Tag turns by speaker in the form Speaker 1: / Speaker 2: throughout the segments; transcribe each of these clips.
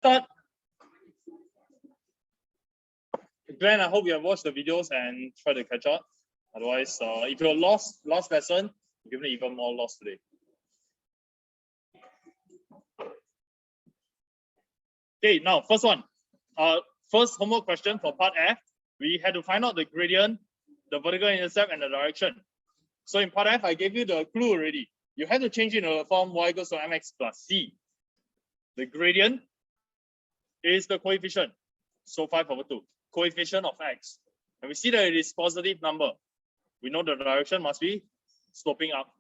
Speaker 1: start. Glenn, I hope you have watched the videos and try to catch up. Otherwise, if you're lost lesson, you're gonna even more lost today. Okay, now first one. First homework question for part F. We had to find out the gradient, the vertical intercept, and the direction. So in part F, I gave you the clue already. You have to change it into the form y equals to mx plus c. The gradient is the coefficient. So 5/2. Coefficient of x. And we see that it is positive number. We know the direction must be sloping up.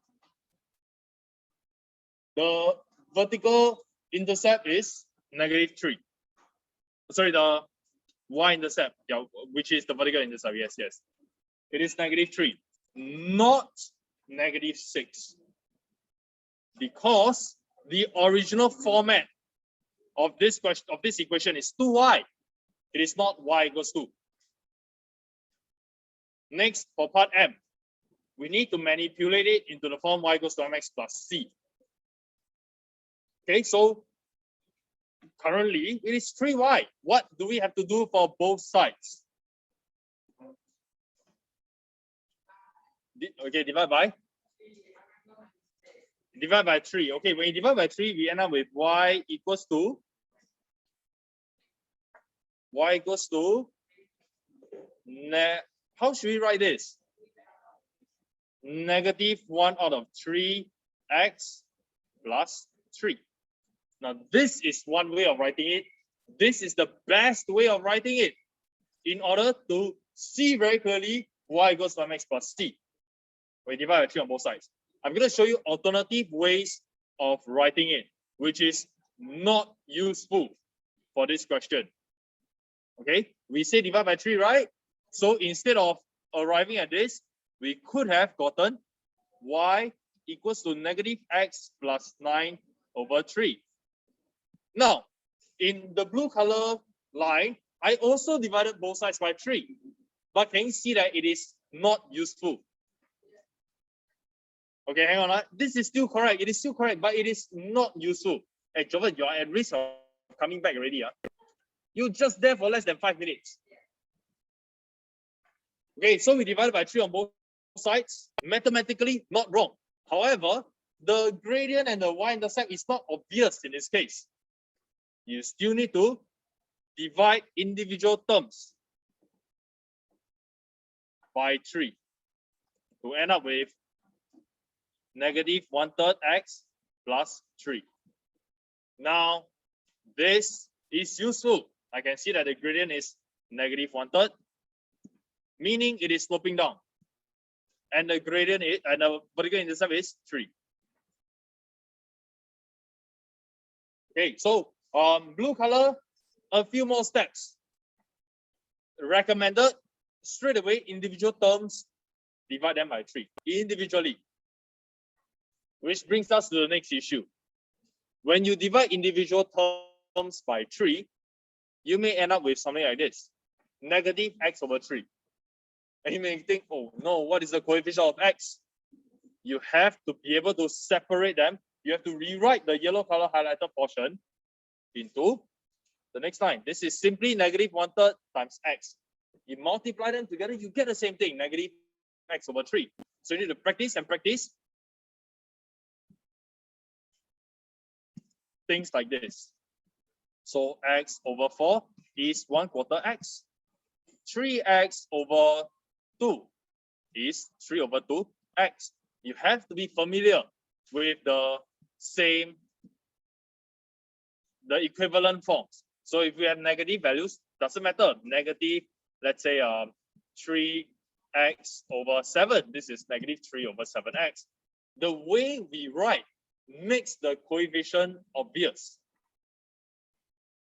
Speaker 1: The vertical intercept is -3. Sorry, the y-intercept, yeah, which is the vertical intercept. Yes, yes. It is -3, not -6. Because the original format of this question, of this equation, is 2y. It is not y equals 2. Next, for part M, we need to manipulate it into the form y equals to mx plus c. Okay, so currently it is 3y. What do we have to do for both sides? Okay, divide by 3. Okay, when you divide by 3, we end up with y equals to how should we write this? -1/3x plus 3. Now this is one way of writing it. This is the best way of writing it in order to see very clearly y equals to mx plus c. We divide by 3 on both sides. I'm going to show you alternative ways of writing it, which is not useful for this question. Okay, we say divide by 3, right? So instead of arriving at this, we could have gotten y equals to -x plus 9/3. Now, in the blue color line, I also divided both sides by 3. But can you see that it is not useful? Okay, hang on. This is still correct. It is still correct, but it is not useful. Hey, Jovan, you are at risk of coming back already. You're just there for less than 5 minutes. Okay, so we divided by 3 on both sides. Mathematically, not wrong. However, the gradient and the y-intercept is not obvious in this case. You still need to divide individual terms by 3 to end up with -1/3 x plus 3. Now, this is useful. I can see that the gradient is -1/3, meaning it is sloping down. And the gradient is, and the vertical intercept is 3. Okay, so blue color, a few more steps. Recommended, straight away, individual terms, divide them by 3 individually. Which brings us to the next issue. When you divide individual terms by 3, you may end up with something like this, -x/3. And you may think, oh no, what is the coefficient of x? You have to be able to separate them. You have to rewrite the yellow color highlighted portion into the next line. This is simply -1/3 times x. You multiply them together, you get the same thing, -x/3. So you need to practice and practice things like this. So x/4 is 1/4 x. 3x/2 is 3/2 x. You have to be familiar with the equivalent forms. So if we have negative values, doesn't matter. Negative, let's say 3x/7. This is -3/7x. The way we write makes the coefficient obvious.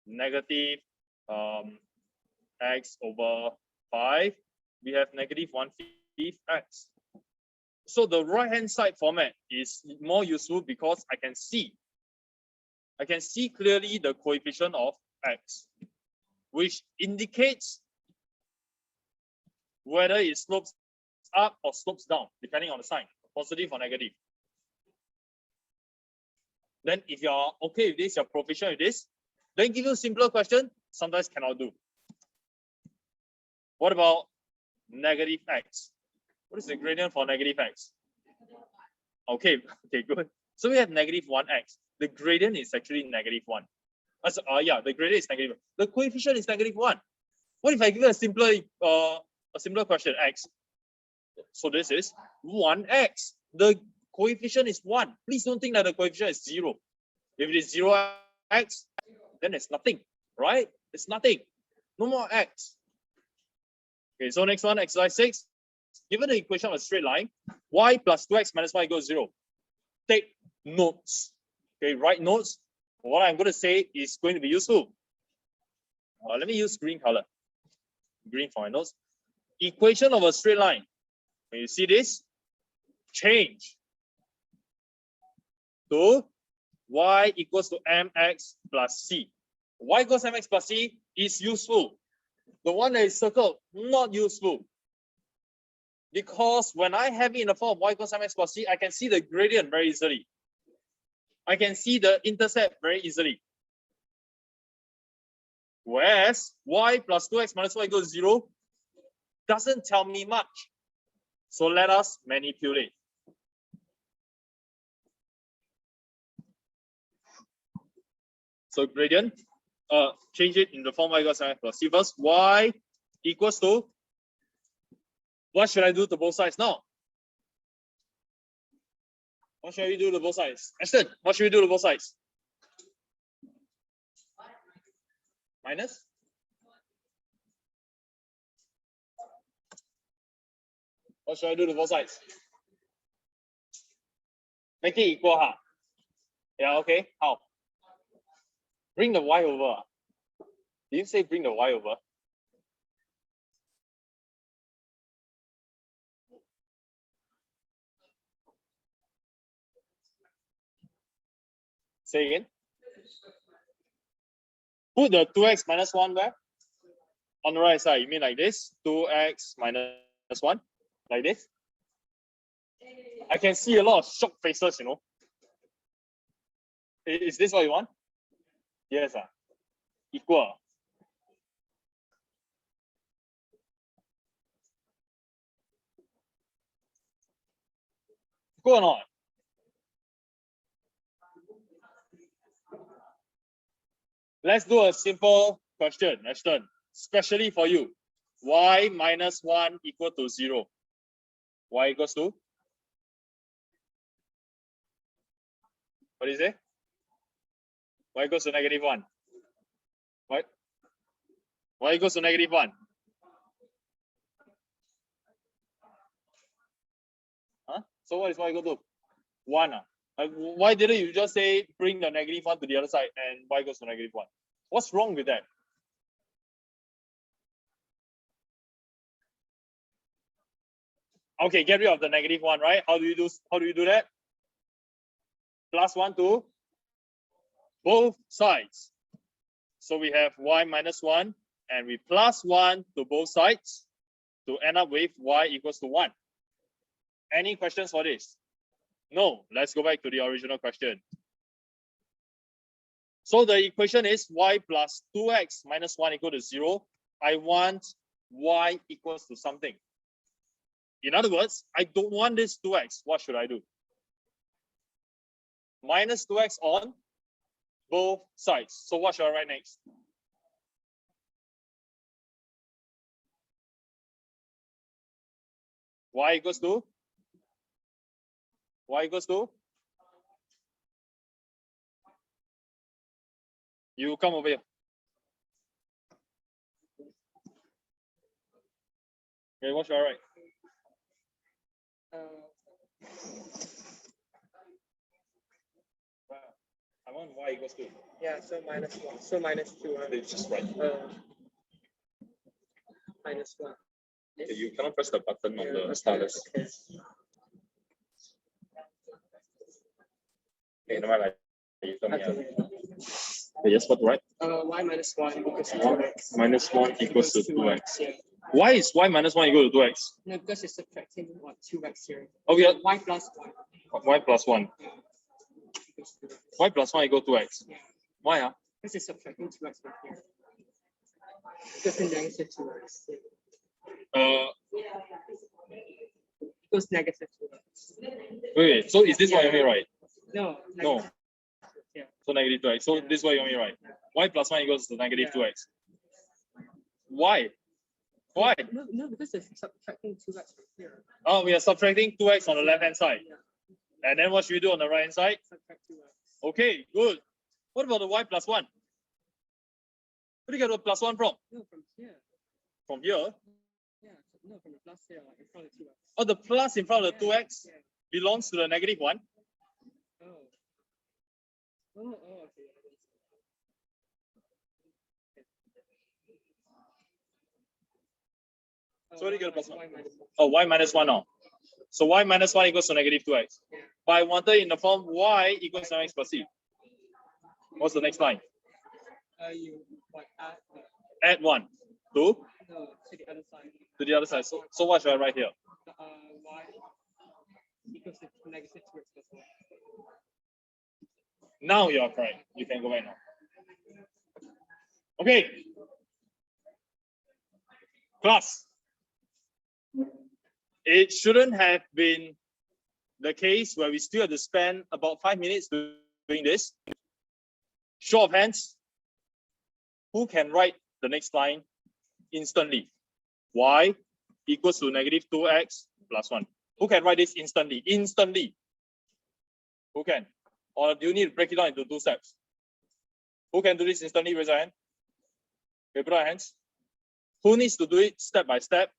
Speaker 1: -x/5, we have -1/5 x. So the right hand side format is more useful because I can see clearly the coefficient of x, which indicates whether it slopes up or slopes down, depending on the sign, positive or negative. Then if you're okay with this, you're proficient with this, Then give you simpler question, sometimes cannot do. What about negative x? What is the gradient for negative x? Okay, good. So we have negative 1x. The gradient is actually negative 1. Yeah, the gradient is negative. The coefficient is negative 1. What if I give you a simpler question, x? So this is 1x. The coefficient is 1. Please don't think that the coefficient is 0. If it is 0x, then it's nothing, right? It's nothing. No more x. Okay, so next one, exercise 6. Given the equation of a straight line, y plus 2x minus y equals 0. Take notes. Okay, write notes. What I'm going to say is going to be useful. Let me use green color. Green for my notes. Equation of a straight line. When you see this, change to y equals to mx plus c. Y equals mx plus c is useful. The one that is circled, not useful. Because when I have it in the form of y equals mx plus c, I can see the gradient very easily. I can see the intercept very easily. Whereas y plus 2x minus y equals 0 doesn't tell me much. So let us manipulate. So gradient, change it in the form y equals mx plus c first. Y equals to, what should I do to both sides now? What should we do to both sides? Ashton, what should we do to both sides? Minus? What should I do to both sides? Make it equal, huh? Yeah, okay. How? Bring the y over. Did you say bring the y over? Say again. Put the 2x minus 1 where? On the right side. You mean like this? 2x minus 1? Like this? I can see a lot of shocked faces, you know. Is this what you want? Yes. Equal. Equal or not? Let's do a simple question, Ashton, especially for you. Y minus 1 equal to 0. Y equals to? What is it? Y equals to negative 1. What? Y equals to negative 1. Huh? So what is y equal to? 1. Why didn't you just say bring the negative 1 to the other side and y equals to negative 1? What's wrong with that? Okay, get rid of the negative 1, right? How do you do that? Plus 1 to both sides. So we have y minus 1 and we plus 1 to both sides to end up with y equals to 1. Any questions for this? No. Let's go back to the original question. So the equation is y plus 2x minus 1 equal to 0. I want y equals to something. In other words, I don't want this 2x. What should I do? Minus 2x on both sides. So what should I write next? Y equals to? Y equals to? You come over here. Okay, what should I write? I want y equals to.
Speaker 2: Yeah, so minus 1. So minus 2.
Speaker 1: It's just right.
Speaker 2: Minus 1.
Speaker 1: Okay, you cannot press the button on the stylus.
Speaker 2: Okay.
Speaker 1: Okay, no matter. You tell me.
Speaker 2: Okay.
Speaker 1: Yes, what right?
Speaker 2: Y minus 1 equals to 2x.
Speaker 1: Minus 1 equals to 2x.
Speaker 2: Yeah.
Speaker 1: Why is y minus 1 equal to 2x?
Speaker 2: No, because it's subtracting 2x here.
Speaker 1: Okay.
Speaker 2: So y plus 1.
Speaker 1: Y plus 1. Y plus 1 equals to 2x.
Speaker 2: Yeah.
Speaker 1: Why?
Speaker 2: Because it's subtracting 2x from here. Because the negative 2x. Equals negative 2x.
Speaker 1: Wait. So is this what you want me to write?
Speaker 2: No.
Speaker 1: No.
Speaker 2: negative. Yeah.
Speaker 1: So negative 2x. So this is what you want me to write. Y plus 1 equals to negative
Speaker 2: Yeah.
Speaker 1: 2x. Why? Why?
Speaker 2: No, because it's subtracting 2x from here.
Speaker 1: Oh, we are subtracting 2x on the left hand side.
Speaker 2: Yeah.
Speaker 1: And then what should we do on the right hand side?
Speaker 2: Subtract 2x.
Speaker 1: Okay, good. What about the y plus 1? Where do you get the plus 1 from?
Speaker 2: No, from here.
Speaker 1: From here?
Speaker 2: Yeah. No, from the plus here, like in front of 2x.
Speaker 1: Oh, the plus in front of the
Speaker 2: Yeah,
Speaker 1: 2x
Speaker 2: yeah.
Speaker 1: belongs to the negative 1.
Speaker 2: Oh. Okay.
Speaker 1: So what do you get a plus one?
Speaker 2: Y minus 1.
Speaker 1: Oh, y minus 1 now. So y minus 1 equals to negative 2x.
Speaker 2: Yeah.
Speaker 1: But I wanted in the form y equals to x plus c. What's the next line?
Speaker 2: You what add
Speaker 1: Add 1 to
Speaker 2: no, to the other side.
Speaker 1: the other side. So what should I write here?
Speaker 2: Y equals to negative 2x plus 1.
Speaker 1: Now you are correct. You can go back now. Okay. Class. It shouldn't have been the case where we still have to spend about 5 minutes doing this. Show of hands. Who can write the next line instantly? Y equals to negative 2x plus 1. Who can write this instantly? Instantly. Who can? Or do you need to break it down into 2 steps? Who can do this instantly? Raise your hand. Okay, put our hands. Who needs to do it step by step?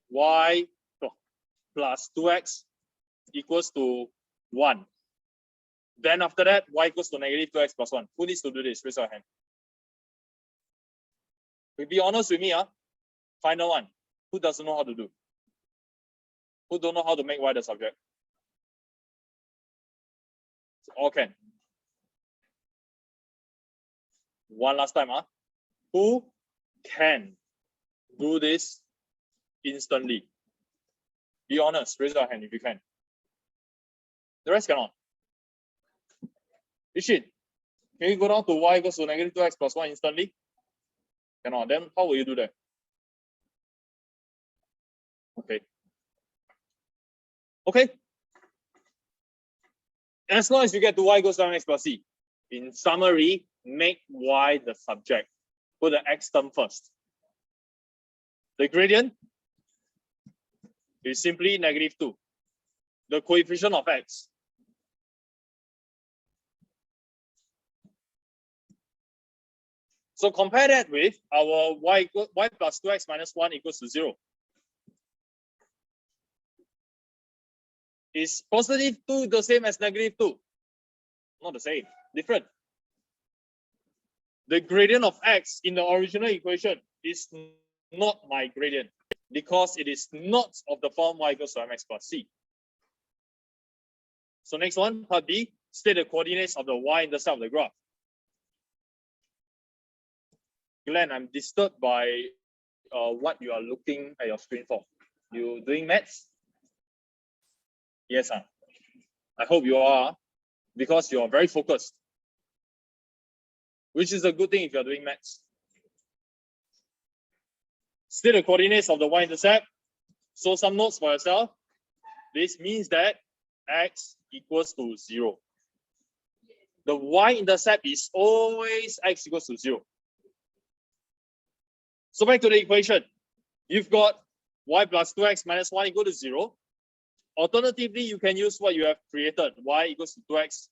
Speaker 1: Y plus 2x equals to 1. Then after that, y equals to negative 2x plus 1. Who needs to do this? Raise your hand. Be honest with me, final one. Who doesn't know how to do? Who don't know how to make y the subject? All can. One last time, who can do this instantly? Be honest, raise your hand if you can. The rest cannot. Ishit, can you go down to y equals to negative 2x plus 1 instantly? Cannot. Then how will you do that? Okay. Okay. As long as you get to y equals to x plus c. In summary, make y the subject. Put the x term first. The gradient is simply negative 2. The coefficient of x. So compare that with our y plus 2x minus 1 equals to 0. Is positive 2 the same as negative 2? Not the same, different. The gradient of x in the original equation is not my gradient because it is not of the form y equals to mx plus c. So next one, part B, state the coordinates of the y-intercept of the graph. Glenn, I'm disturbed by what you are looking at your screen for. You doing maths? Yes, I hope you are, because you are very focused, which is a good thing if you are doing maths. State the coordinates of the y-intercept. So some notes for yourself. This means that x equals to 0. The y-intercept is always x equals to 0. So back to the equation. You've got y plus 2x minus 1 equal to 0. Alternatively, you can use what you have created, y equals to 2x,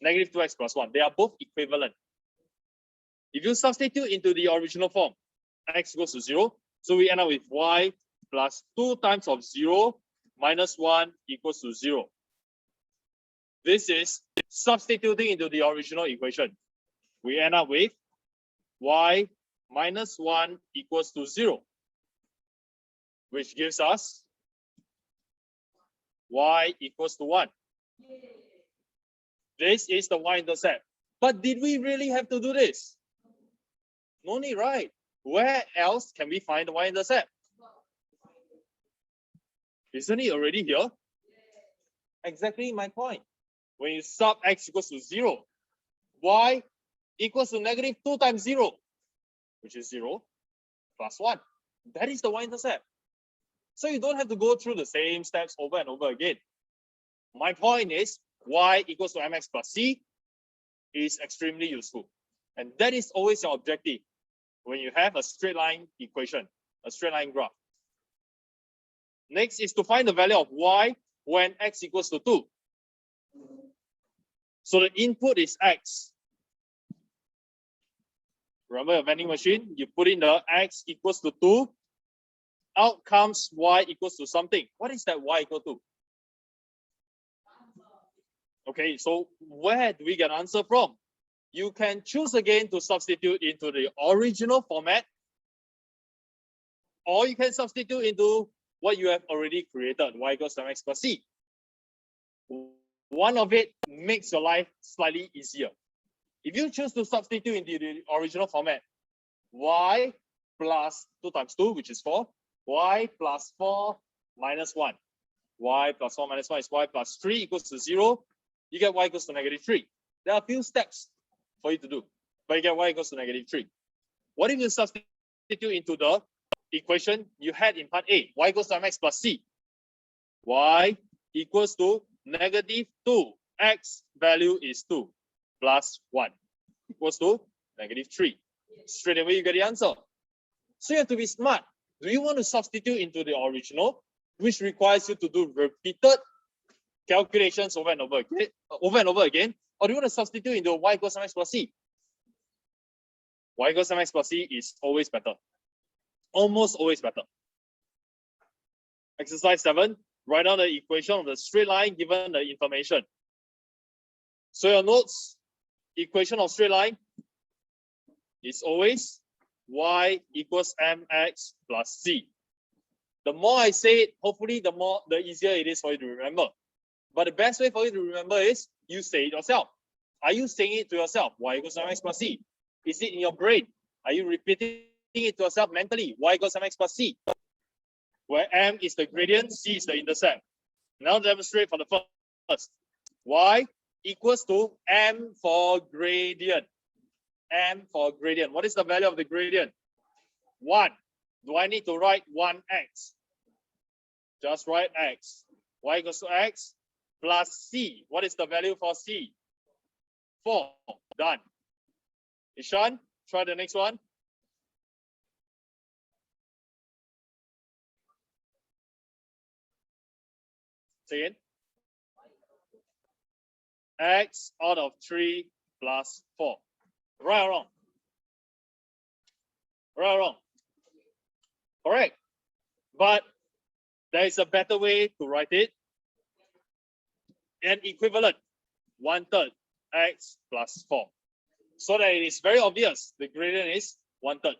Speaker 1: negative 2x plus 1. They are both equivalent. If you substitute into the original form, x equals to 0, so we end up with y plus 2 times of 0 minus 1 equals to 0. This is substituting into the original equation. We end up with y minus 1 equals to 0, which gives us y equals to 1. This is the y-intercept. But did we really have to do this? No need, right? Where else can we find the y-intercept? Isn't it already here? Exactly my point. When you sub x equals to 0, y equals to negative 2 times 0, which is 0, plus 1. That is the y-intercept. So you don't have to go through the same steps over and over again. My point is y equals to mx plus c is extremely useful. And that is always your objective when you have a straight line equation, a straight line graph. Next is to find the value of y when x equals to 2. So the input is x. Remember a vending machine, you put in the x equals to 2, out comes y equals to something. What is that y equal to? Okay, so where do we get an answer from? You can choose again to substitute into the original format, or you can substitute into what you have already created, y equals to mx plus c. One of it makes your life slightly easier. If you choose to substitute into the original format, y plus 2 times 2, which is 4, y plus 4 minus 1. Y plus 4 minus 1 is y plus 3 equals to 0. You get y equals to negative 3. There are a few steps for you to do, but you get y equals to negative 3. What if you substitute into the equation you had in part A, y equals to mx plus c? Y equals to negative 2. X value is 2 plus 1 equals to negative 3. Straight away you get the answer. So you have to be smart. Do you want to substitute into the original, which requires you to do repeated calculations over and over again, or do you want to substitute into y equals mx plus c? Y equals mx plus c is always better. Almost always better. Exercise 7, write down the equation of the straight line given the information. So your notes, equation of straight line is always y equals mx plus c. The more I say it, hopefully the easier it is for you to remember. But the best way for you to remember is you say it yourself. Are you saying it to yourself? Y equals mx plus c. Is it in your brain? Are you repeating it to yourself mentally? Y equals mx plus c. Where m is the gradient, c is the intercept. Now demonstrate for the first. Y equals to m for gradient. M for gradient. What is the value of the gradient? 1. Do I need to write 1x? Just write x. Y equals to x plus c. What is the value for c? 4. Done. Ishan, try the next one. Say it. X out of 3 plus 4. Right or wrong? Right or wrong? Correct. But there is a better way to write it. An equivalent. 1/3 x plus 4. So that it is very obvious the gradient is 1/3.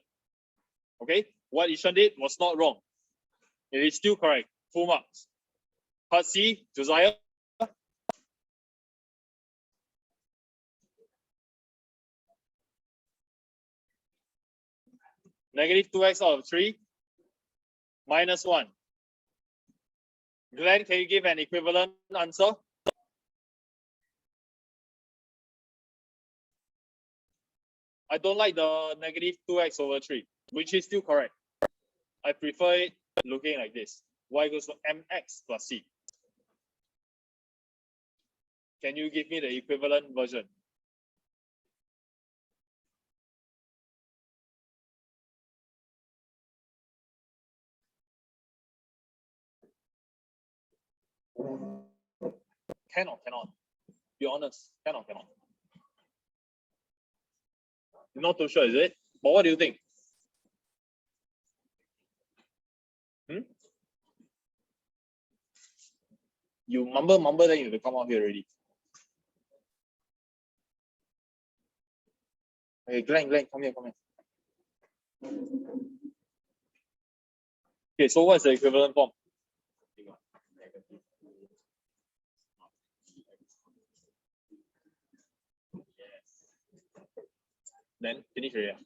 Speaker 1: Okay? What Ishan did was not wrong. It is still correct. Full marks. Part C, Josiah. Negative 2x out of 3 minus 1. Glenn, can you give an equivalent answer? I don't like the negative 2x over 3, which is still correct. I prefer it looking like this. Y equals to mx plus c. Can you give me the equivalent version? Cannot. Be honest. Cannot. You're not too sure, is it? But what do you think? You mumble, then you have to come out here already. Okay, Glenn, come here. Okay, so what's the equivalent form? Then finish already.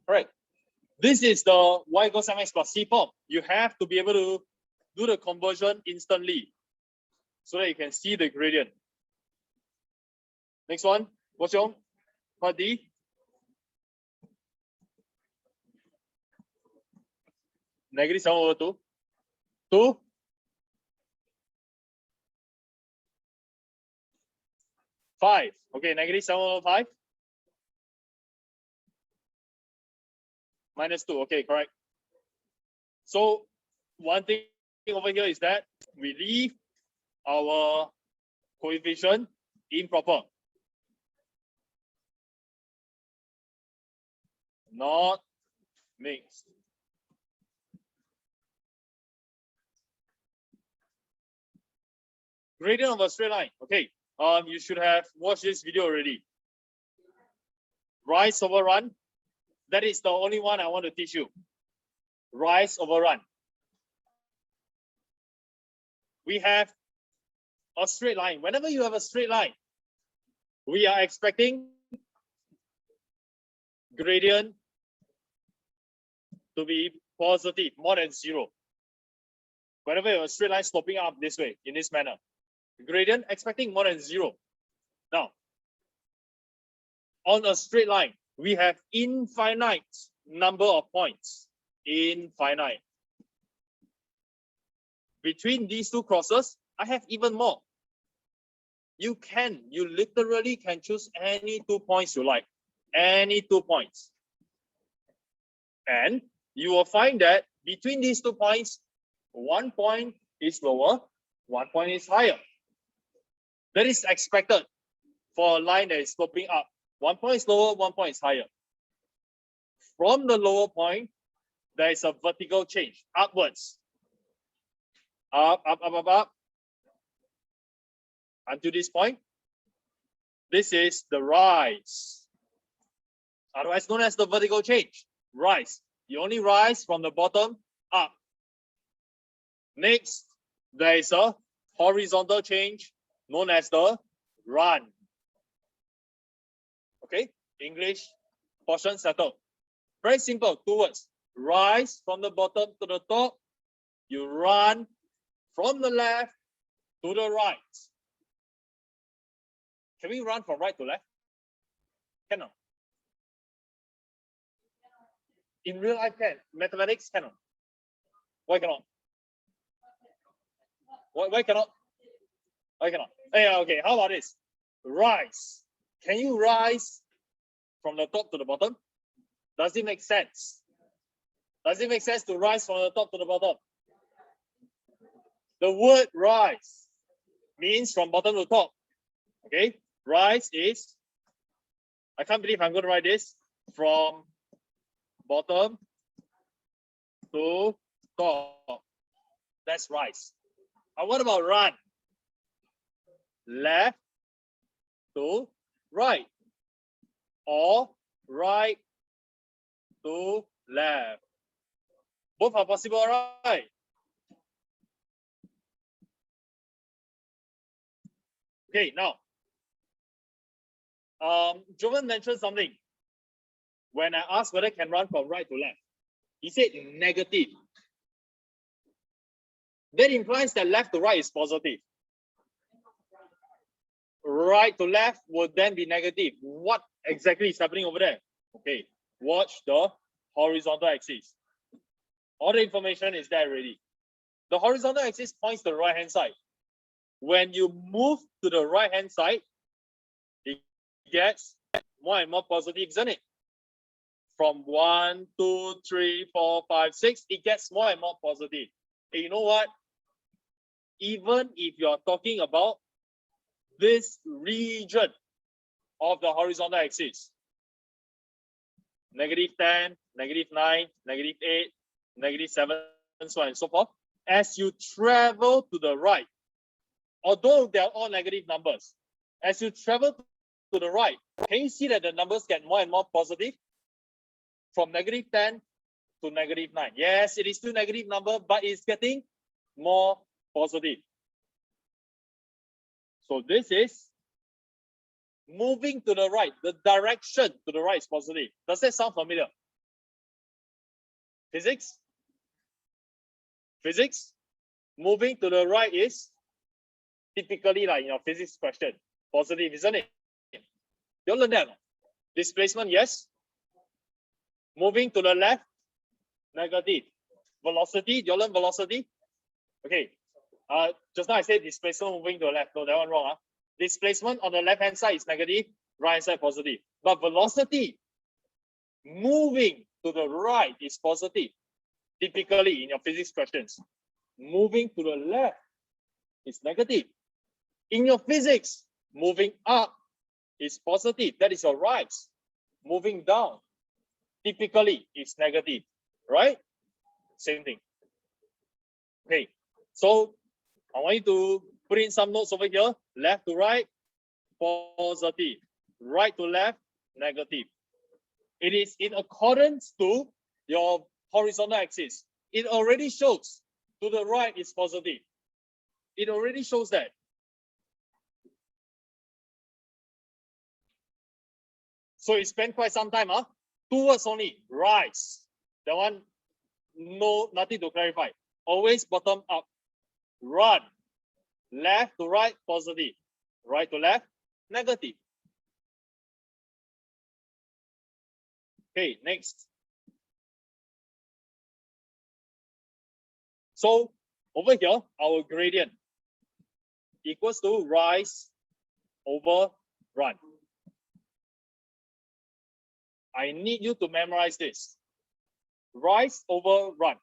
Speaker 1: Correct. This is the y equals mx plus c form. You have to be able to do the conversion instantly so that you can see the gradient. Next one, what's your part D? Negative 7 over 2. 2. Five. Okay, negative 7 over 5. Minus 2. Okay, correct. So one thing over here is that we leave our coefficient improper. Not mixed. Gradient of a straight line. Okay. You should have watched this video already. Rise over run. That is the only one I want to teach you. Rise over run. We have a straight line. Whenever you have a straight line, we are expecting gradient to be positive, more than 0. Whenever you have a straight line sloping up this way, in this manner, gradient expecting more than 0. Now, on a straight line, we have infinite number of points. Infinite. Between these two crosses, I have even more. You literally can choose any 2 points you like. Any 2 points. And you will find that between these 2 points, 1 point is lower, 1 point is higher. That is expected for a line that is sloping up. 1 point is lower, 1 point is higher. From the lower point, there is a vertical change, upwards. Up, up, up, up, up. Until this point. This is the rise. Otherwise known as the vertical change. Rise. You only rise from the bottom up. Next, there is a horizontal change known as the run. Okay, English portion settled. Very simple, 2 words. Rise from the bottom to the top. You run from the left to the right. Can we run from right to left? Cannot. In real life, can. Mathematics, cannot. Why cannot? Why cannot? Why cannot? Yeah, okay, how about this? Rise. Can you rise from the top to the bottom? Does it make sense? Does it make sense to rise from the top to the bottom? The word rise means from bottom to top. Okay? Rise is, I can't believe I'm going to write this, from bottom to top. That's rise. And what about run? Left to right. Or right to left. Both are possible, right? Okay, now, Jovan mentioned something. When I asked whether I can run from right to left, he said negative. That implies that left to right is positive. Right to left would then be negative. What exactly is happening over there? Okay, watch the horizontal axis. All the information is there already. The horizontal axis points to the right hand side. When you move to the right hand side, it gets more and more positive, isn't it? From 1, 2, 3, 4, 5, 6, it gets more and more positive. And you know what? Even if you're talking about this region of the horizontal axis, -10, -9, -8, -7, and so on and so forth, as you travel to the right, although they're all negative numbers, as you travel to the right, can you see that the numbers get more and more positive? From -10 to -9. Yes, it is still negative number, but it's getting more positive. So this is moving to the right. The direction to the right is positive. Does that sound familiar? Physics? Physics? Moving to the right is typically, like in your physics question, positive, isn't it? You all learn that? Displacement, yes. Moving to the left, negative. Velocity, you all learn velocity? Okay. Just now I said displacement moving to the left. No, that one wrong. Displacement on the left hand side is negative, right hand side positive. But velocity moving to the right is positive. Typically in your physics questions, moving to the left is negative. In your physics, moving up is positive. That is your rise. Moving down typically is negative, right? Same thing. Okay, so I want you to put in some notes over here. Left to right, positive. Right to left, negative. It is in accordance to your horizontal axis. It already shows to the right is positive. It already shows that. So it spent quite some time, 2 words only, rise. That one, no, nothing to clarify. Always bottom up. Run. Left to right, positive. Right to left, negative. Okay, next. So over here, our gradient equals to rise over run. I need you to memorize this. Rise over run.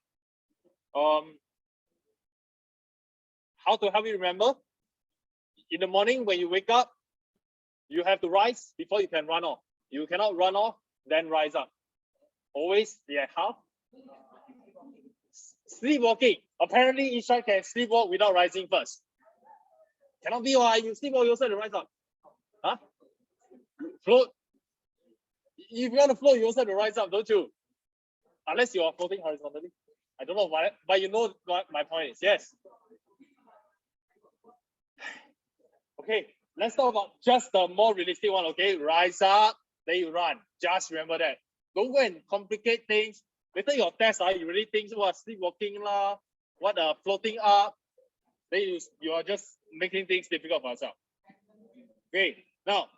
Speaker 1: How to help you remember? In the morning when you wake up, you have to rise before you can run off. You cannot run off, then rise up. Always be at half. Sleepwalking. Apparently, Ishan can sleepwalk without rising first. Cannot be why you sleepwalk, you also have to rise up. Huh? Float. If you want to float, you also have to rise up, don't you? Unless you are floating horizontally. I don't know why, but you know what my point is. Yes. Okay, let's talk about just the more realistic one. Okay, rise up, then you run. Just remember that. Don't go and complicate things. Later your test, you really think what sleepwalking lah, what floating up. Then you are just making things difficult for yourself. Okay, now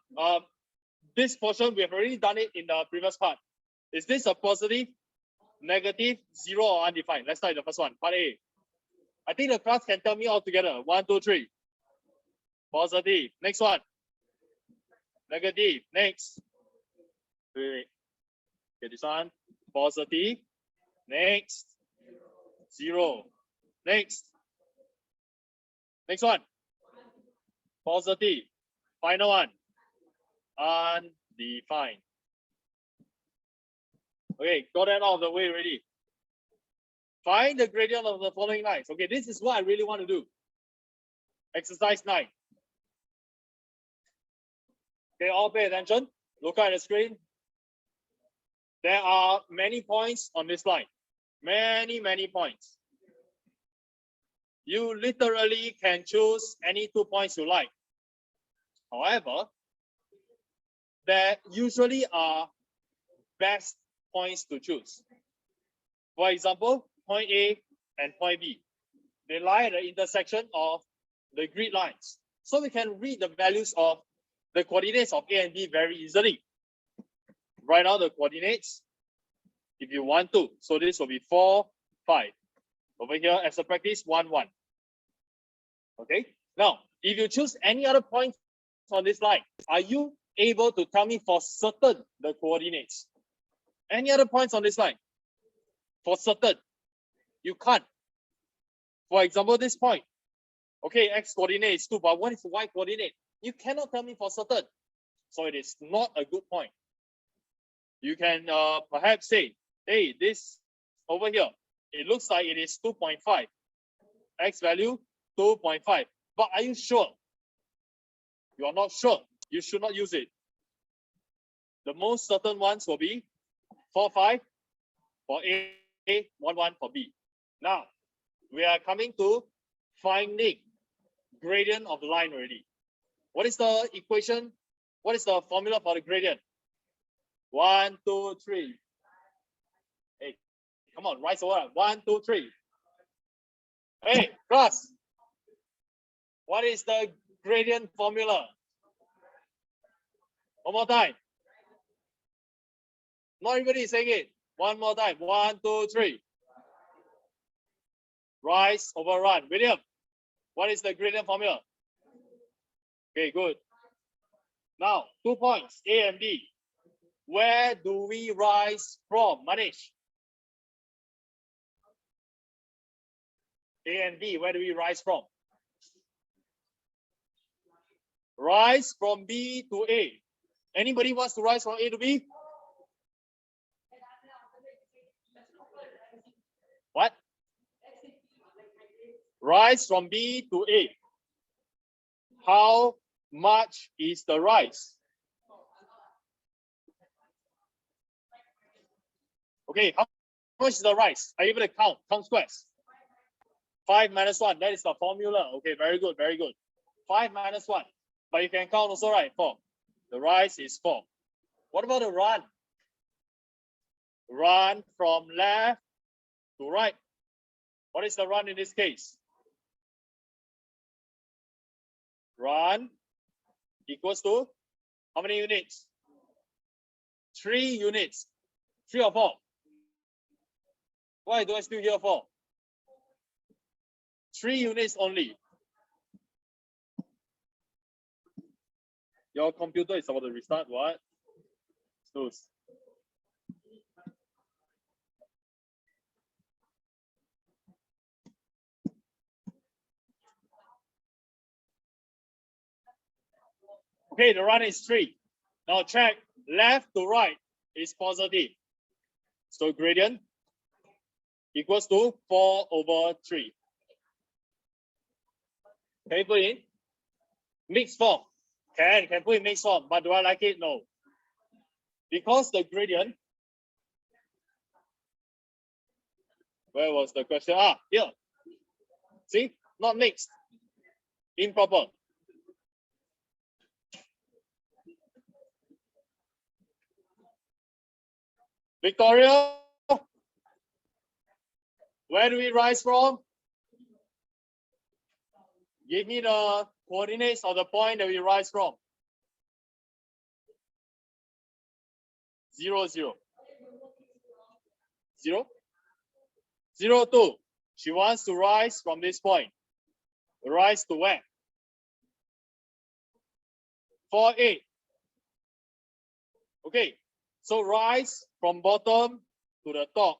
Speaker 1: this portion we have already done it in the previous part. Is this a positive, negative, zero, or undefined? Let's start with the first one. Part A. I think the class can tell me all together. 1, 2, 3. Positive. Next one. Negative. Next. Wait. Okay, this one. Positive. Next. Zero. Next. Next one. Positive. Final one. Undefined. Okay, got that out of the way already. Find the gradient of the following lines. Okay, this is what I really want to do. Exercise 9. Okay, all pay attention. Look at the screen. There are many points on this line. Many points. You literally can choose any 2 points you like. However, there usually are best points to choose. For example, point A and point B. They lie at the intersection of the grid lines. So we can read the values of the coordinates of A and B very easily. Write out the coordinates if you want to. So this will be 4, 5. Over here, as a practice, 1, 1. Okay. Now, if you choose any other points on this line, are you able to tell me for certain the coordinates? Any other points on this line? For certain, you can't. For example, this point. Okay, x coordinate is 2, but what is the y coordinate? You cannot tell me for certain. So it is not a good point. You can perhaps say, hey, this over here, it looks like it is 2.5. X value, 2.5. But are you sure? You are not sure. You should not use it. The most certain ones will be 4, 5 for A, 1, 1 for B. Now, we are coming to finding gradient of the line already. What is the equation? What is the formula for the gradient? 1, 2, 3. Hey, come on, rise over. 1, 2, 3. Hey, class. What is the gradient formula? One more time. Not everybody is saying it. One more time. 1, 2, 3. Rise over run. William, what is the gradient formula? Okay, good. Now, 2 points, A and B. Where do we rise from, Manish? A and B, where do we rise from? Rise from B to A. Anybody wants to rise from A to B? What? Rise from B to A. How much is the rise? Okay, how much is the rise? Are you able to count? Count squares. 5 minus 1, that is the formula. Okay, very good, very good. 5 minus 1. But you can count also, right? 4. The rise is 4. What about the run? Run from left to right. What is the run in this case? Run equals to how many units? 3 units. 3 or 4? Why do I still hear 4? 3 units only. Your computer is about to restart. What? Snooze. Okay, the run is 3. Now check left to right is positive. So gradient equals to 4 over 3. Can you put in? Mixed form. Can put in mixed form, but do I like it? No. Because the gradient, where was the question? Ah, here. See, not mixed. Improper. Victoria, where do we rise from? Give me the coordinates of the point that we rise from. 0, 0. 0? 0, 2. She wants to rise from this point. Rise to where? 4, 8. Okay, so rise from bottom to the top.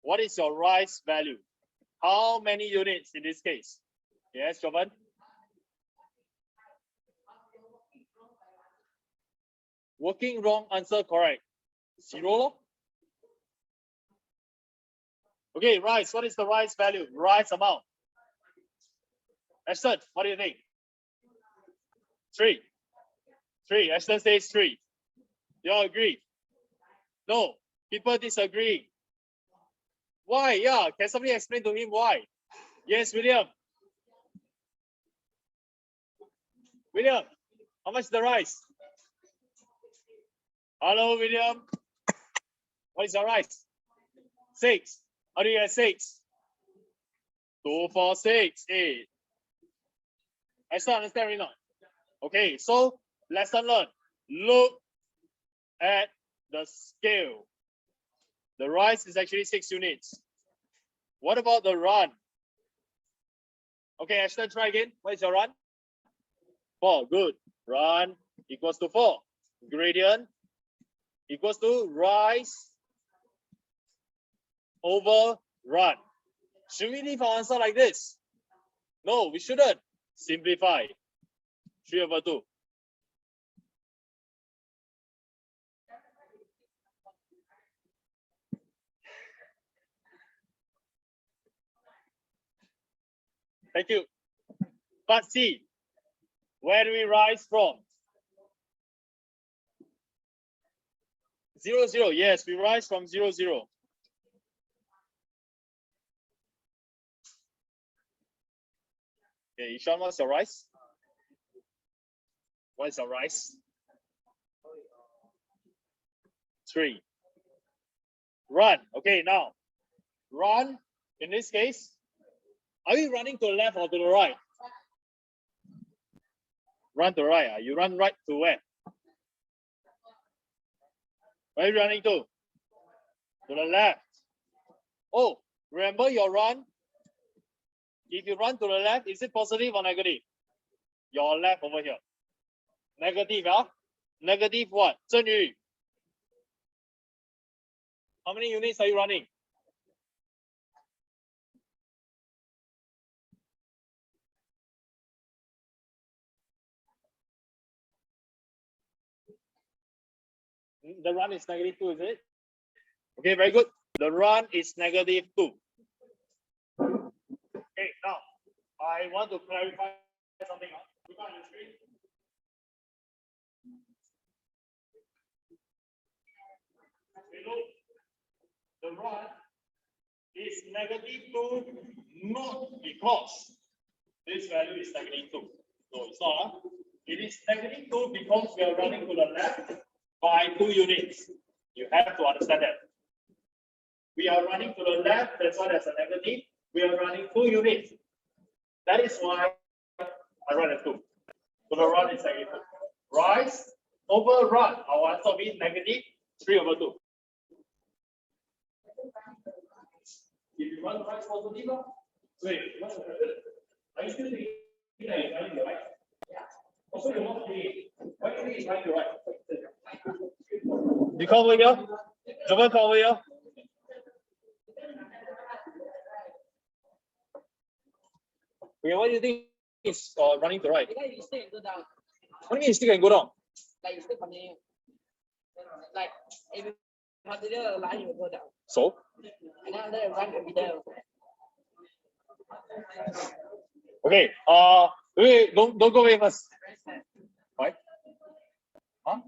Speaker 1: What is your rise value? How many units in this case? Yes, Jovan? Working wrong answer correct. 0. Okay, rise. What is the rise value? Rise amount. Ashton, what do you think? 3. 3. Ashton says 3. You all agree? No. People disagree. Why? Yeah. Can somebody explain to him why? Yes, William. William, how much is the rise? Hello, William. What is your rise? 6. How do you get 6? 2, 4, 6, 8. I still understand or not? Okay, so lesson learned. Look at the scale. The rise is actually 6 units. What about the run? Okay, Ashton, try again. What is your run? 4, good. Run equals to 4. Gradient equals to rise over run. Should we leave our answer like this? No, we shouldn't. Simplify. 3 over 2. Thank you. Part C. Where do we rise from? 0, 0. Yes, we rise from 0, 0. Okay, Ishan, what's your rise? What is your rise? 3. Run. Okay, now run. In this case, are we running to the left or to the right? Run to the right. You run right to where? Where are you running to? To the left. Oh, remember your run? If you run to the left, is it positive or negative? Your left over here. Negative, huh? Negative what? Zhenyu. How many units are you running? The run is -2, is it? Okay, very good. The run is -2. Okay, now I want to clarify something. Look on the screen. Below, the run is -2, not because this value is -2. No, it's not. Huh? It is -2 because we are running to the left by 2 units. You have to understand that. We are running to the left, that's why there's a negative. We are running 2 units. That is why I run a 2. So the run is -2. Rise over run. Our answer will be -3/2. If you run rise positive, wait, what happened? Are you still thinking that you're running the right? Yeah. Also, you're not thinking. Why do you think it's running the right? You come over here. Jovan, come over here. Okay, what do you think is running to right?
Speaker 2: Because you still go down.
Speaker 1: What do you mean you still can go down?
Speaker 2: Like you still continue. Like if you continue the line, you will go down.
Speaker 1: So?
Speaker 2: And then the run will be there.
Speaker 1: Okay. Wait, don't go away first. Why? Huh?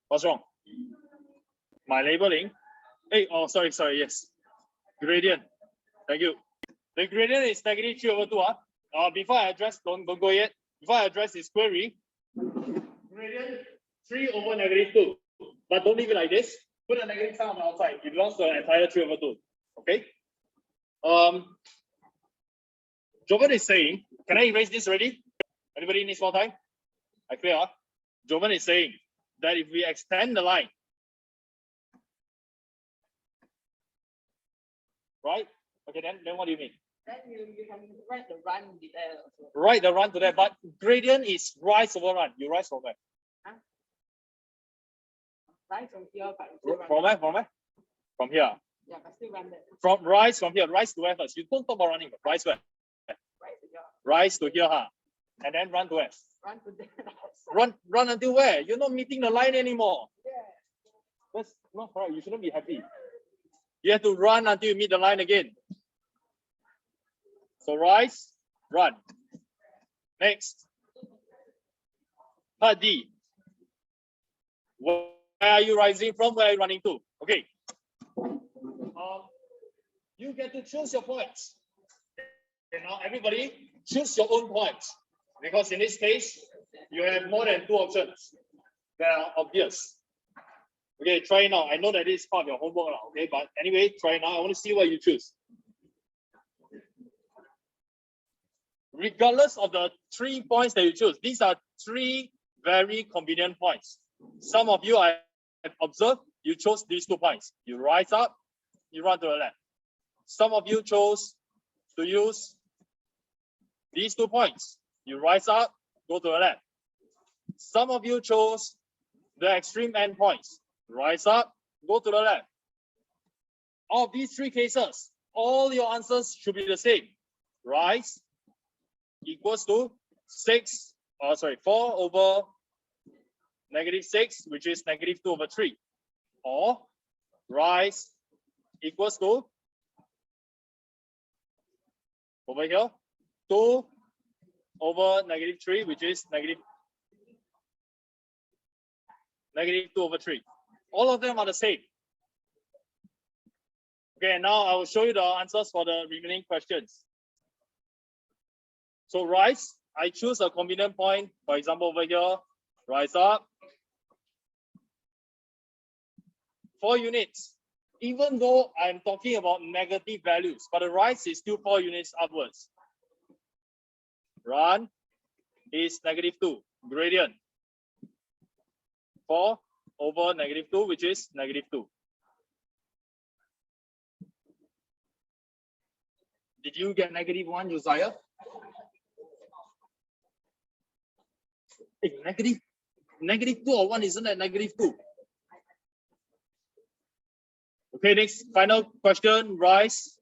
Speaker 1: What's wrong? My labeling. Hey, oh, sorry, yes. Gradient. Thank you. The gradient is -3/2. Before I address, don't go yet. Before I address this query, gradient 3/-2. But don't leave it like this. Put a negative sign on the outside. It belongs to an entire 3/2. Okay. Jovan is saying, can I erase this already? Anybody needs more time? I clear. Huh? Jovan is saying that if we extend the line, right? Okay, then what do you mean?
Speaker 2: Then you can write the run be there also.
Speaker 1: Right, the run to there, but gradient is rise over run. You rise from where?
Speaker 2: Huh? Rise from here, but still run.
Speaker 1: From where? From where? From here.
Speaker 2: Yeah, but still run there.
Speaker 1: From rise from here. Rise to where first? You don't talk about running. Rise where?
Speaker 2: Right to here.
Speaker 1: Rise to here, huh? And then run to where?
Speaker 2: Run to there.
Speaker 1: Run until where? You're not meeting the line anymore.
Speaker 2: Yeah.
Speaker 1: That's not correct. You shouldn't be happy. You have to run until you meet the line again. So rise, run. Next. Part D. Where are you rising from? Where are you running to? Okay. You get to choose your points. Okay, now everybody choose your own points. Because in this case, you have more than 2 options that are obvious. Okay, try it now. I know that this is part of your homework now, okay, but anyway, try it now. I want to see what you choose. Regardless of the 3 points that you choose, these are 3 very convenient points. Some of you I have observed, you chose these 2 points. You rise up, you run to the left. Some of you chose to use these 2 points. You rise up, go to the left. Some of you chose the extreme end points. Rise up, go to the left. Of these 3 cases, all your answers should be the same. Rise equals to 4/-6, which is -2/3. Or rise equals to, over here, 2/-3, which is -2/3. All of them are the same. Okay, now I will show you the answers for the remaining questions. So rise, I choose a convenient point. For example, over here, rise up. 4 units. Even though I'm talking about negative values, but the rise is still 4 units upwards. Run is -2. Gradient 4 over negative 2, which is negative 2. Did you get negative 1, Josiah? Hey, negative 2 or 1 isn't that negative 2? Okay, next final question. Rise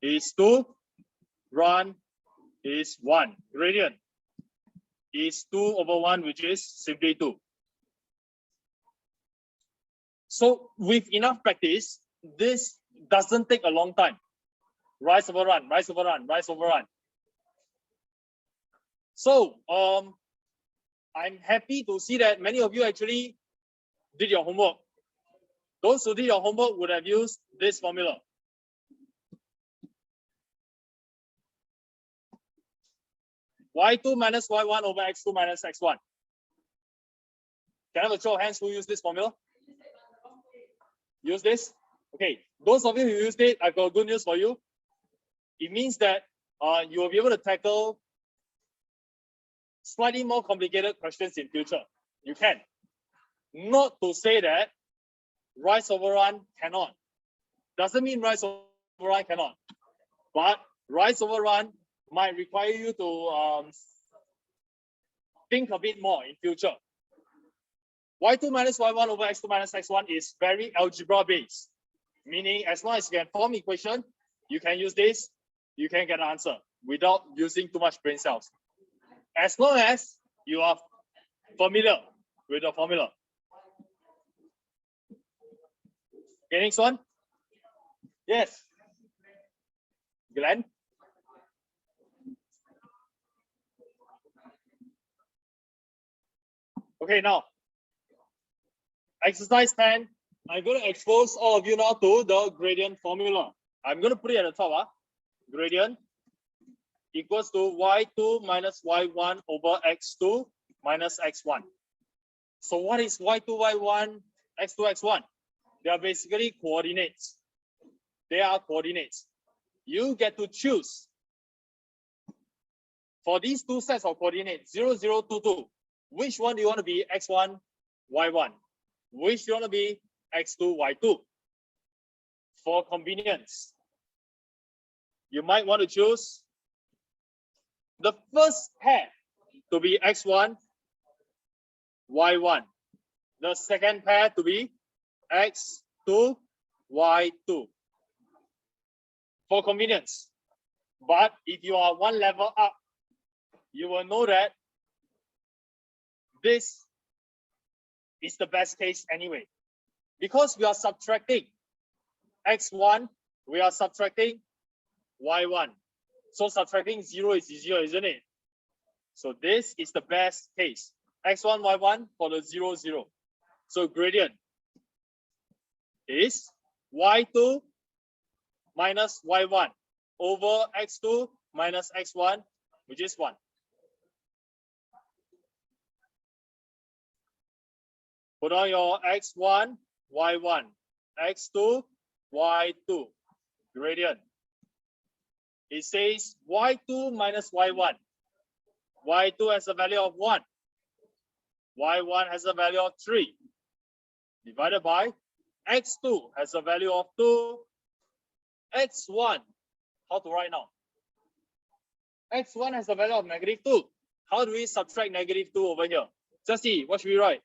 Speaker 1: is 2, run is 1. Gradient is 2 over 1, which is simply 2. So with enough practice, this doesn't take a long time. Rise over run, rise over run, rise over run. So I'm happy to see that many of you actually did your homework. Those who did your homework would have used this formula. Y2 minus Y1 over X2 minus X1. Can I have a show of hands who use this formula? Use this? Okay, those of you who used it, I've got good news for you. It means that you will be able to tackle slightly more complicated questions in future. You can. Not to say that rise over run cannot. Doesn't mean rise over run cannot. But rise over run might require you to think a bit more in future. Y2 minus Y1 over X2 minus X1 is very algebra based. Meaning as long as you can form equation, you can use this, you can get an answer without using too much brain cells. As long as you are familiar with the formula. Okay, next one. Yes. Glenn? Okay, now, exercise 10. I'm going to expose all of you now to the gradient formula. I'm going to put it at the top. Gradient equals to Y2 minus Y1 over X2 minus X1. So what is Y2, Y1, X2, X1? They are basically coordinates. They are coordinates. You get to choose. For these two sets of coordinates, 0, 0, 2, 2, which one do you want to be X1, Y1? Which do you want to be X2, Y2? For convenience, you might want to choose the first pair to be X1, Y1. The second pair to be X2, Y2. For convenience. But if you are one level up, you will know that this is the best case anyway. Because we are subtracting X1, we are subtracting Y1. So subtracting 0 is easier, isn't it? So this is the best case. X1, Y1 for the 0, 0. So gradient is Y2 minus Y1 over X2 minus X1, which is 1. Put on your X1, Y1, X2, Y2, gradient. It says Y2 minus Y1. Y2 has a value of 1. Y1 has a value of 3. Divided by X2 has a value of 2. X1, how to write now? X1 has a value of negative 2. How do we subtract negative 2 over here? Just see, what should we write?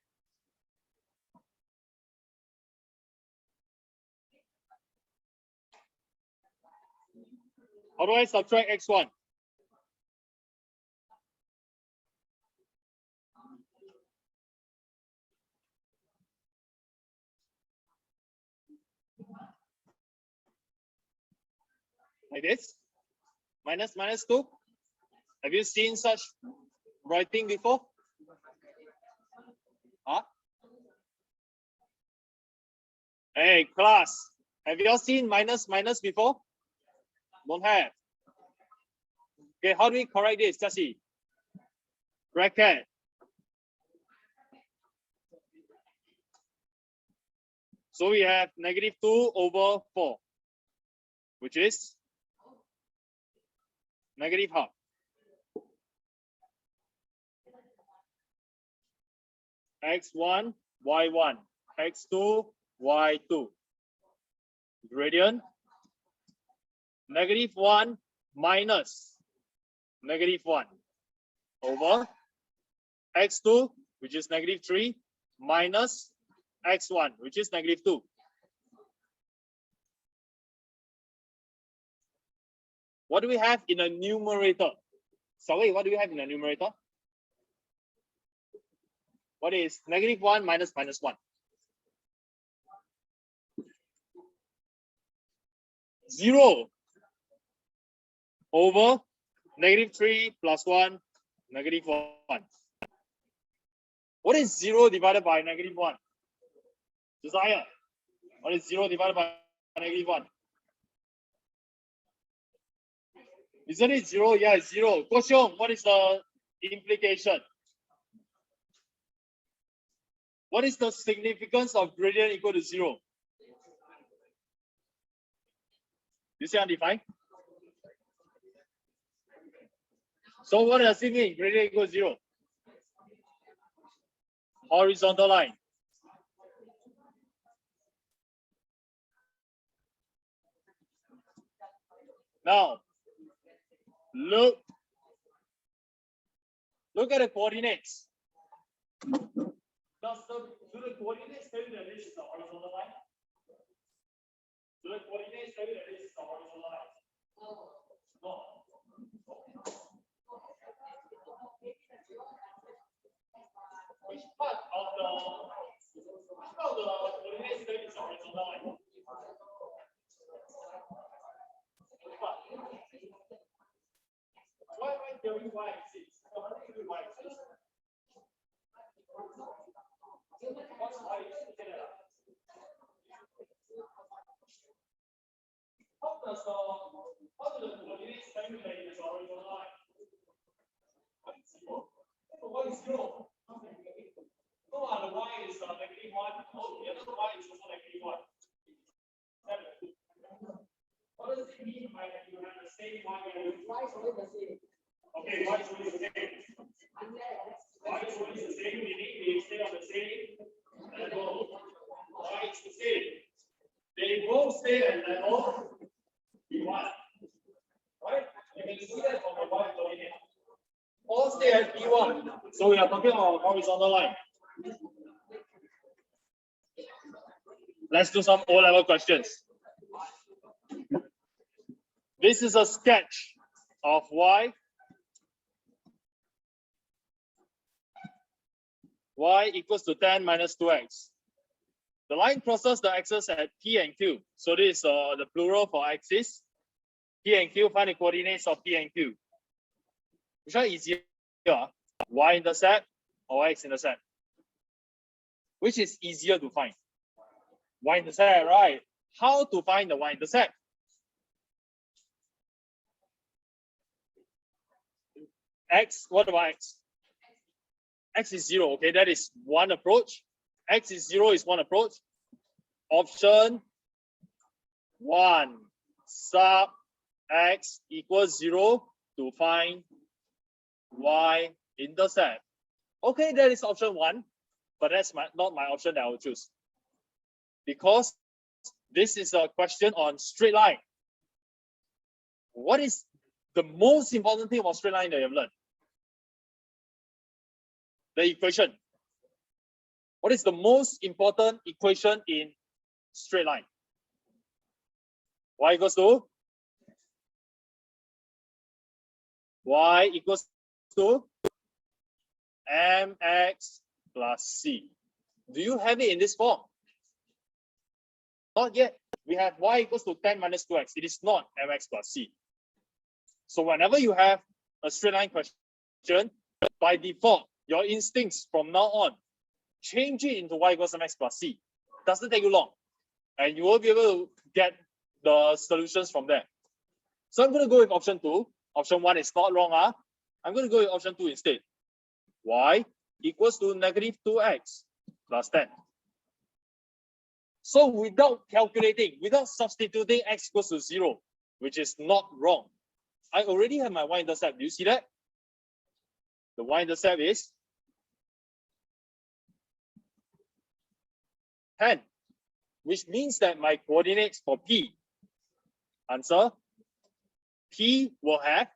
Speaker 1: How do I subtract X1? Like this? Minus minus 2? Have you seen such writing before? Huh? Hey, class. Have you all seen minus minus before? Don't have. Okay, how do we correct this? Just see. Bracket. So we have negative 2 over 4, which is negative half. x1, y1, x2, y2. Gradient, -1 minus -1 over x2, which is -3, minus x1, which is -2. What do we have in the numerator? Sorry, what do we have in the numerator? What is -1 minus -1? 0 over -3 plus 1, -1. What is 0 divided by -1? Josiah, what is 0 divided by -1? Isn't it 0? Yeah, it's 0. Guo Xiong, what is the implication? What is the significance of gradient equal to 0? You see undefined? So what does it mean? Gradient equals 0. Horizontal line. Now, look at the coordinates. Do the coordinates tell you that this is the horizontal line? Do the coordinates tell you that this is the horizontal line? No. Which part of the coordinates tell you it's the horizontal line? Why am I telling y-axis? So how do you do y-axis? What's y-axis? How do the coordinates tell you that it is horizontal line? What is 0? No, the y is -1. Oh, the other y is also -1. What does it mean by that you have the same y value?
Speaker 2: Y is always the same.
Speaker 1: Okay, y is always the same. Y is always the same, meaning they stay on the same level. Y is the same. They both stay at level B1. Right? You can see that from the y coordinate. All stay at B1. So we are talking about horizontal line. Let's do some O-level questions. This is a sketch of y. Y equals to 10 minus 2x. The line crosses the axis at P and Q. So this is the plural for axis. P and Q, find the coordinates of P and Q. Which one is easier? Y-intercept or x-intercept? Which is easier to find? Y-intercept, right? How to find the y-intercept? X, what about x? X is 0, okay, that is one approach. X is 0 is one approach. Option 1, sub x equals 0 to find y-intercept. Okay, that is option 1, but that's not my option that I will choose. Because this is a question on straight line. What is the most important thing about straight line that you have learned? The equation. What is the most important equation in straight line? Y equals to mx plus c. Do you have it in this form? Not yet. We have y equals to 10 minus 2x. It is not mx plus c. So whenever you have a straight line question, by default, your instincts from now on, change it into y equals mx plus c. Doesn't take you long. And you will be able to get the solutions from there. So I'm going to go with option 2. Option 1 is not wrong. I'm going to go with option 2 instead. Y equals to -2x plus 10. So without calculating, without substituting x equals to 0, which is not wrong, I already have my y-intercept. Do you see that? The y-intercept is 10, which means that my coordinates for P, answer, P will have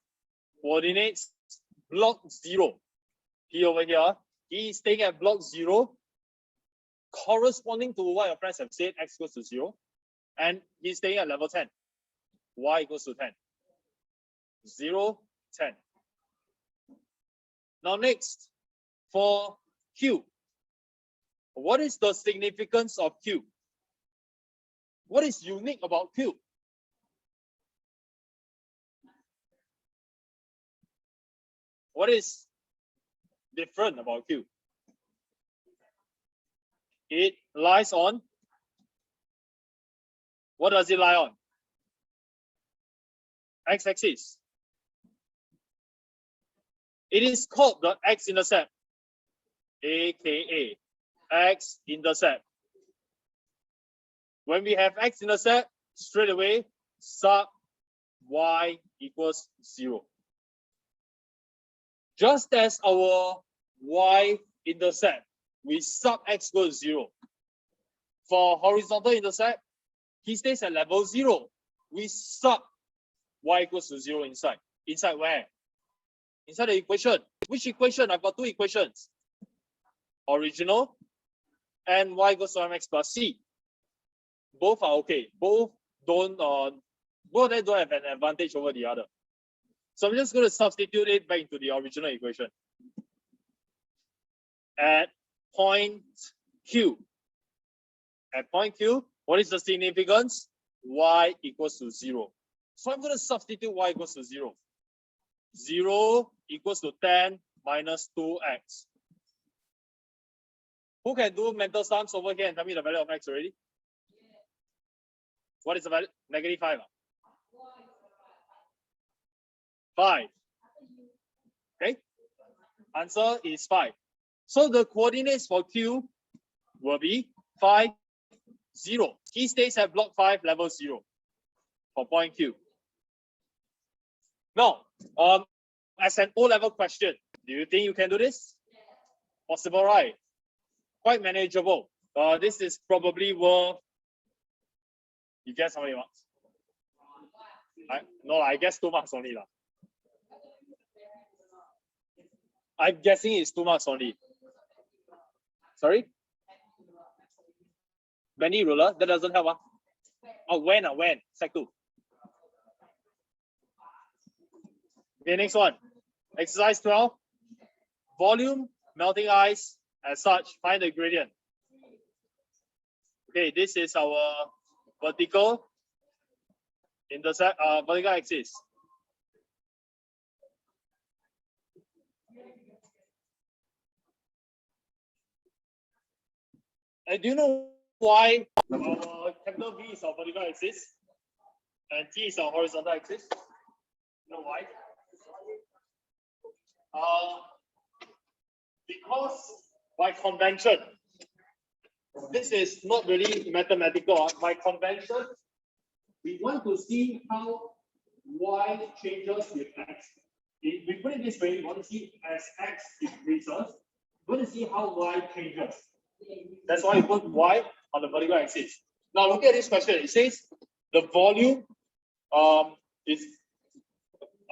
Speaker 1: coordinates block 0. P over here, he is staying at block 0, corresponding to what your friends have said, x equals to 0, and he's staying at level 10, y equals to 10. 0, 10. Now next, for Q, what is the significance of Q? What is unique about Q? What is different about Q? It lies on, what does it lie on? X-axis. It is called the x-intercept, aka x-intercept. When we have x-intercept, straight away, sub y equals 0. Just as our y-intercept, we sub x equals 0. For horizontal intercept, he stays at level 0. We sub y equals to 0 inside. Inside where? Inside the equation. Which equation? I've got two equations. Original and y equals to mx plus c. Both are okay. Both of them don't have an advantage over the other. So I'm just going to substitute it back into the original equation. At point Q. At point Q, what is the significance? Y equals to 0. So I'm going to substitute y equals to 0. 0 equals to 10 minus 2x. Who can do mental sums over here and tell me the value of x already? What is the value? Negative 5. 5. Okay. Answer is 5. So the coordinates for Q will be 5, 0. He stays at block 5, level 0 for point Q. Now, as an O-level question, do you think you can do this? Possible, right? Quite manageable. This is probably worth, you guess how many marks? No, I guess 2 marks only. I'm guessing it's 2 marks only. Sorry? Benny ruler? That doesn't help. Oh, when? Sec 2. Okay, next one. Exercise 12. Volume, melting ice, as such, find the gradient. Okay, this is our vertical intercept, vertical axis. And do you know why capital V is our vertical axis and T is our horizontal axis? You know why? Because by convention, this is not really mathematical. By convention, we want to see how y changes with x. If we put it this way, we want to see as x increases, we want to see how y changes. That's why we put y on the vertical axis. Now look at this question. It says the volume is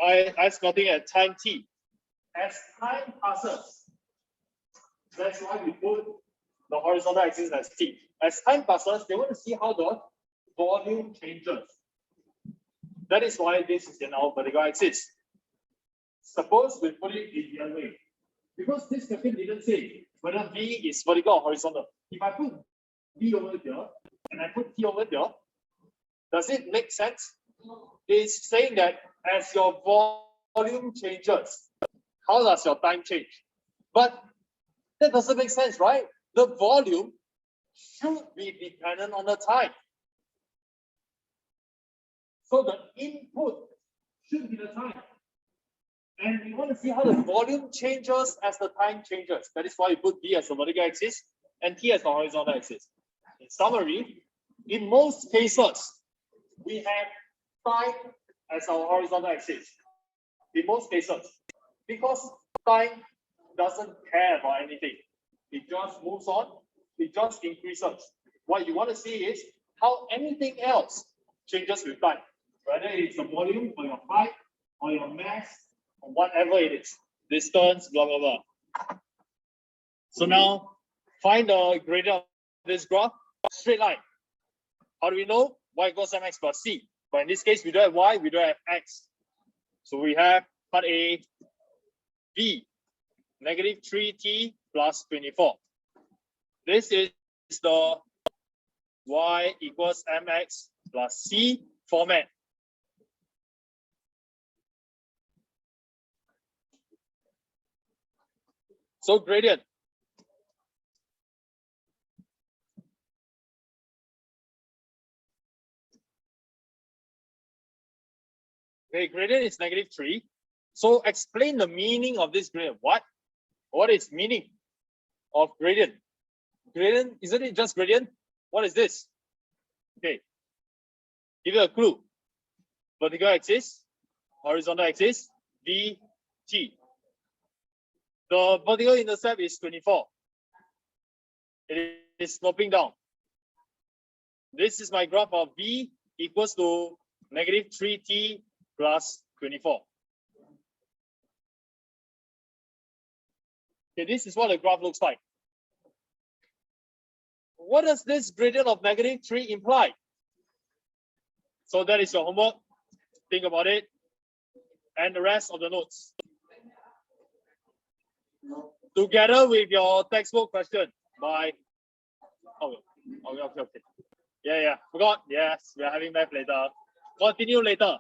Speaker 1: ice melting at time t. As time passes, that's why we put the horizontal axis as t. As time passes, they want to see how the volume changes. That is why this is in our vertical axis. Suppose we put it in the other way. Because this question didn't say whether V is vertical or horizontal. If I put V over here and I put T over here, does it make sense? It's saying that as your volume changes, how does your time change? But that doesn't make sense, right? The volume should be dependent on the time. So the input should be the time. And we want to see how the volume changes as the time changes. That is why we put V as the vertical axis and T as the horizontal axis. In summary, in most cases, we have time as our horizontal axis. In most cases, because time doesn't care about anything. It just moves on, it just increases. what you want to see is how anything else changes with time, whether it's the volume or your height or your mass or whatever it is, distance, blah, blah, blah. So now find the gradient of this graph, straight line. How do we know? Y equals mx plus c. But in this case, we don't have y, we don't have x. So we have part A, v, negative 3t plus 24. This is the y equals mx plus c format. So gradient. Okay, gradient is negative 3. So explain the meaning of this gradient. What is meaning of gradient? Gradient, isn't it just gradient? What is this? Okay, give you a clue. Vertical axis, horizontal axis, VT. The vertical intercept is 24. It is sloping down. This is my graph of V equals to negative 3t plus 24. Okay, this is what the graph looks like. What does this gradient of negative 3 imply? So that is your homework. Think about it. And the rest of the notes. Together with your textbook question by... Oh, okay. Yeah. Forgot. Yes, we are having math later. Continue later.